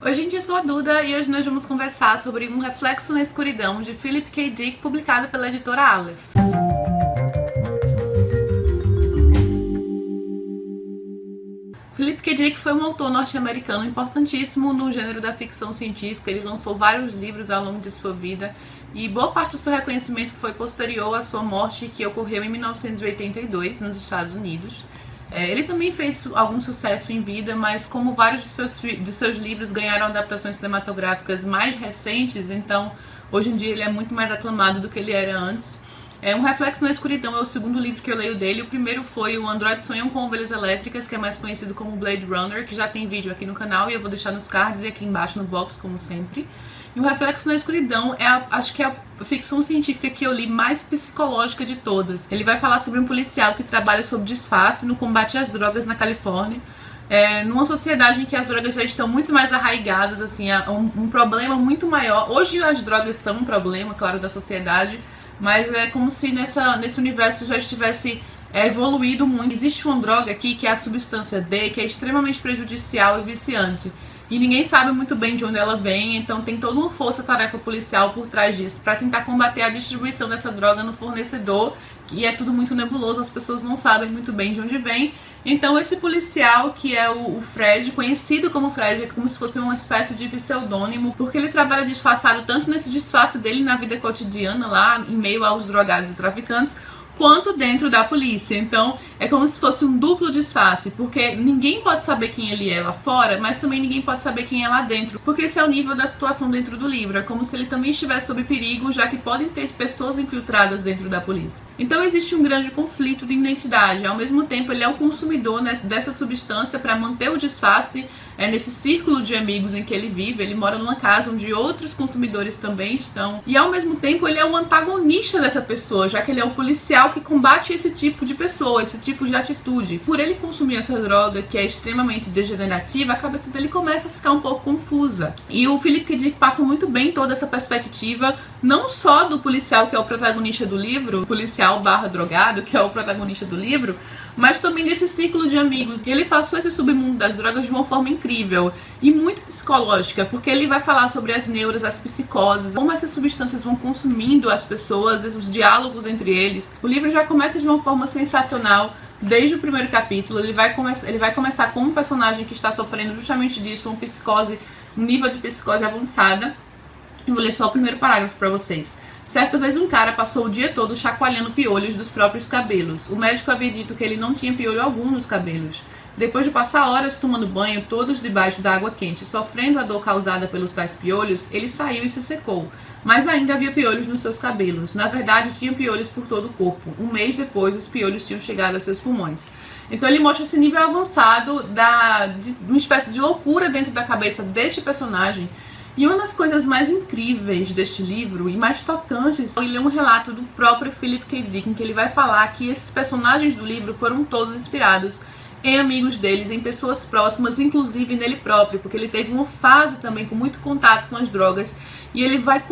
Oi gente, eu sou a Duda e hoje nós vamos conversar sobre Um Reflexo na Escuridão, de Philip K. Dick, publicado pela editora Aleph. Philip K. Dick foi um autor norte-americano importantíssimo no gênero da ficção científica. Ele lançou vários livros ao longo de sua vida e boa parte do seu reconhecimento foi posterior à sua morte, que ocorreu em 1982 nos Estados Unidos. Ele também fez algum sucesso em vida, mas como vários de seus livros ganharam adaptações cinematográficas mais recentes, então hoje em dia ele é muito mais aclamado do que ele era antes. Um Reflexo na Escuridão é o segundo livro que eu leio dele. O primeiro foi o Androides Sonham com Ovelhas Elétricas, que é mais conhecido como Blade Runner, que já tem vídeo aqui no canal e eu vou deixar nos cards e aqui embaixo no box, como sempre. E o Reflexo na Escuridão acho que é a ficção científica que eu li mais psicológica de todas. Ele vai falar sobre um policial que trabalha sob disfarce no combate às drogas na Califórnia, numa sociedade em que as drogas já estão muito mais arraigadas, assim, é um problema muito maior. Hoje as drogas são um problema, claro, da sociedade, mas é como se nesse universo já estivesse evoluído muito. Existe uma droga aqui que é a substância D, que é extremamente prejudicial e viciante. E ninguém sabe muito bem de onde ela vem, então tem toda uma força-tarefa policial por trás disso para tentar combater a distribuição dessa droga no fornecedor, e é tudo muito nebuloso, as pessoas não sabem muito bem de onde vem. Então esse policial, que é o Fred, conhecido como Fred, é como se fosse uma espécie de pseudônimo, porque ele trabalha disfarçado tanto nesse disfarce dele na vida cotidiana, lá em meio aos drogados e traficantes, quanto dentro da polícia. Então é como se fosse um duplo disfarce, porque ninguém pode saber quem ele é lá fora, mas também ninguém pode saber quem é lá dentro, porque esse é o nível da situação dentro do livro. É como se ele também estivesse sob perigo, já que podem ter pessoas infiltradas dentro da polícia. Então existe um grande conflito de identidade. Ao mesmo tempo ele é o consumidor dessa substância para manter o disfarce nesse círculo de amigos em que ele vive. Ele mora numa casa onde outros consumidores também estão, e ao mesmo tempo ele é o antagonista dessa pessoa, já que ele é o policial que combate esse tipo de pessoa, esse tipo de atitude. Por ele consumir essa droga, que é extremamente degenerativa, a cabeça dele começa a ficar um pouco confusa. E o Philip K. Dick passa muito bem toda essa perspectiva, não só do policial, que é o protagonista do livro, policial barra drogado, que é o protagonista do livro, mas também desse círculo de amigos. E ele passou esse submundo das drogas de uma forma incrível e muito psicológica, porque ele vai falar sobre as neuras, as psicoses, como essas substâncias vão consumindo as pessoas, os diálogos entre eles. O livro já começa de uma forma sensacional. Desde o primeiro capítulo, ele vai começar com um personagem que está sofrendo justamente disso, um nível de psicose avançada. Eu vou ler só o primeiro parágrafo para vocês. Certa vez um cara passou o dia todo chacoalhando piolhos dos próprios cabelos. O médico havia dito que ele não tinha piolho algum nos cabelos. Depois de passar horas tomando banho, todos debaixo da água quente, sofrendo a dor causada pelos tais piolhos, ele saiu e se secou. Mas ainda havia piolhos nos seus cabelos. Na verdade, tinha piolhos por todo o corpo. Um mês depois, os piolhos tinham chegado a seus pulmões. Então ele mostra esse nível avançado de uma espécie de loucura dentro da cabeça deste personagem. E uma das coisas mais incríveis deste livro e mais tocantes é ler um relato do próprio Philip K. Dick, em que ele vai falar que esses personagens do livro foram todos inspirados em amigos deles, em pessoas próximas, inclusive nele próprio, porque ele teve uma fase também com muito contato com as drogas, e ele vai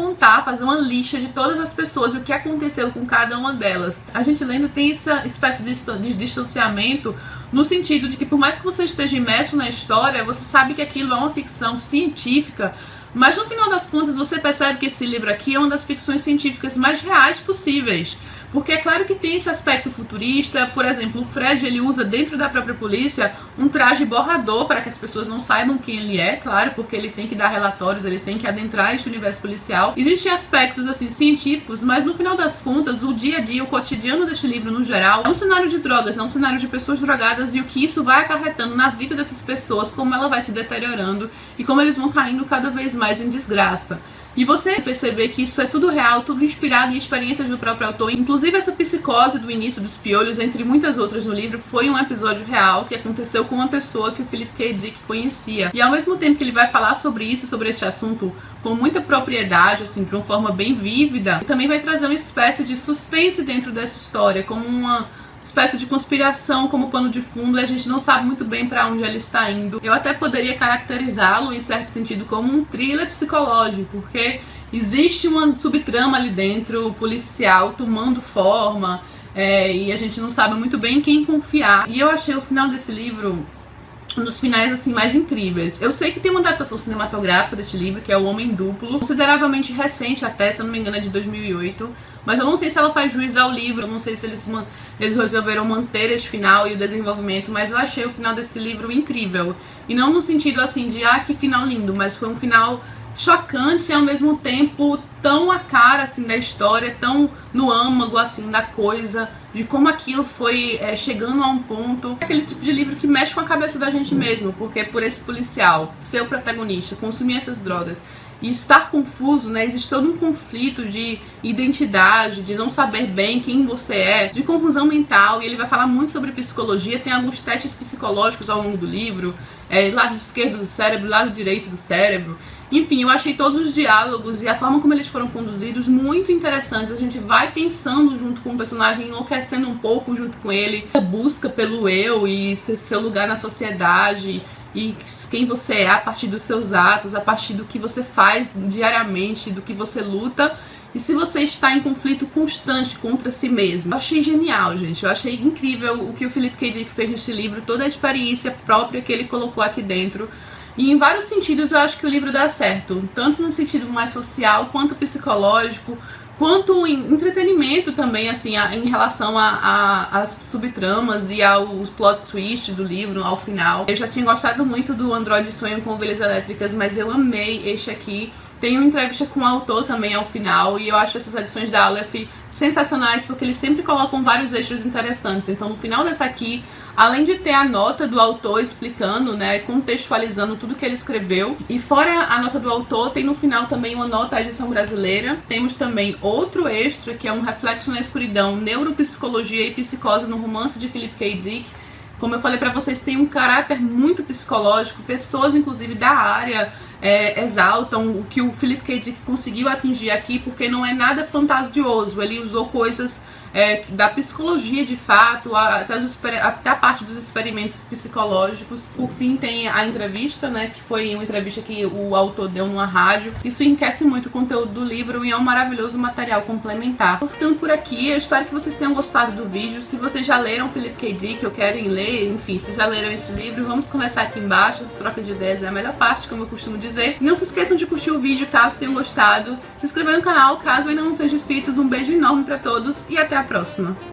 fazer uma lista de todas as pessoas e o que aconteceu com cada uma delas. A gente lendo tem essa espécie de distanciamento, no sentido de que por mais que você esteja imerso na história, você sabe que aquilo é uma ficção científica, mas no final das contas você percebe que esse livro aqui é uma das ficções científicas mais reais possíveis. Porque é claro que tem esse aspecto futurista. Por exemplo, o Fred, ele usa dentro da própria polícia um traje borrador para que as pessoas não saibam quem ele é, claro, porque ele tem que dar relatórios, ele tem que adentrar este universo policial. Existem aspectos assim científicos, mas no final das contas, o dia a dia, o cotidiano deste livro no geral, é um cenário de drogas, é um cenário de pessoas drogadas e o que isso vai acarretando na vida dessas pessoas, como ela vai se deteriorando e como eles vão caindo cada vez mais em desgraça. E você perceber que isso é tudo real, tudo inspirado em experiências do próprio autor. Inclusive essa psicose do início dos piolhos, entre muitas outras no livro, foi um episódio real que aconteceu com uma pessoa que o Philip K. Dick conhecia. E ao mesmo tempo que ele vai falar sobre isso, sobre este assunto, com muita propriedade, assim, de uma forma bem vívida, ele também vai trazer uma espécie de suspense dentro dessa história, como uma espécie de conspiração como pano de fundo, e a gente não sabe muito bem para onde ele está indo. Eu até poderia caracterizá-lo, em certo sentido, como um thriller psicológico, porque existe uma subtrama ali dentro, policial tomando forma, e a gente não sabe muito bem em quem confiar. E eu achei o final desse livro um dos finais assim mais incríveis. Eu sei que tem uma adaptação cinematográfica deste livro, que é O Homem Duplo, consideravelmente recente até, se eu não me engano é de 2008, mas eu não sei se ela faz juiz ao livro, eu não sei se eles resolveram manter esse final e o desenvolvimento, mas eu achei o final desse livro incrível. E não no sentido assim de, que final lindo, mas foi um final chocante e ao mesmo tempo tão a cara assim da história, tão no âmago assim da coisa, de como aquilo foi chegando a um ponto. Aquele tipo de livro que mexe com a cabeça da gente mesmo, porque por esse policial ser o protagonista, consumir essas drogas e estar confuso, né? Existe todo um conflito de identidade, de não saber bem quem você é, de confusão mental, e ele vai falar muito sobre psicologia, tem alguns testes psicológicos ao longo do livro, lado esquerdo do cérebro, lado direito do cérebro. Enfim, eu achei todos os diálogos e a forma como eles foram conduzidos muito interessantes. A gente vai pensando junto com o personagem, enlouquecendo um pouco junto com ele. A busca pelo eu e seu lugar na sociedade e quem você é a partir dos seus atos, a partir do que você faz diariamente, do que você luta. E se você está em conflito constante contra si mesmo. Eu achei genial, gente. Eu achei incrível o que o Philip K. Dick fez nesse livro, toda a experiência própria que ele colocou aqui dentro. E em vários sentidos eu acho que o livro dá certo, tanto no sentido mais social, quanto psicológico, quanto em entretenimento também, assim, em relação às subtramas e aos plot twists do livro, ao final. Eu já tinha gostado muito do Android Sonho com Ovelhas Elétricas, mas eu amei este aqui. Tem uma entrevista com o autor também ao final, e eu acho essas edições da Aleph sensacionais, porque eles sempre colocam vários extras interessantes. Então no final dessa aqui, além de ter a nota do autor explicando, né, contextualizando tudo que ele escreveu, e fora a nota do autor, tem no final também uma nota à edição brasileira. Temos também outro extra, que é um reflexo na escuridão, neuropsicologia e psicose no romance de Philip K. Dick. Como eu falei pra vocês, tem um caráter muito psicológico, pessoas inclusive da área exaltam o que o Philip K. Dick conseguiu atingir aqui, porque não é nada fantasioso, ele usou coisas da psicologia de fato, até a parte dos experimentos psicológicos. Por fim tem a entrevista, né, que foi uma entrevista que o autor deu numa rádio. Isso enriquece muito o conteúdo do livro e é um maravilhoso material complementar. Tô ficando por aqui, eu espero que vocês tenham gostado do vídeo. Se vocês já leram Philip K. Dick ou querem ler, enfim, se já leram esse livro, vamos conversar aqui embaixo. Essa troca de ideias é a melhor parte, como eu costumo dizer. E não se esqueçam de curtir o vídeo caso tenham gostado, se inscrever no canal caso ainda não sejam inscritos. Um beijo enorme pra todos e até a próxima!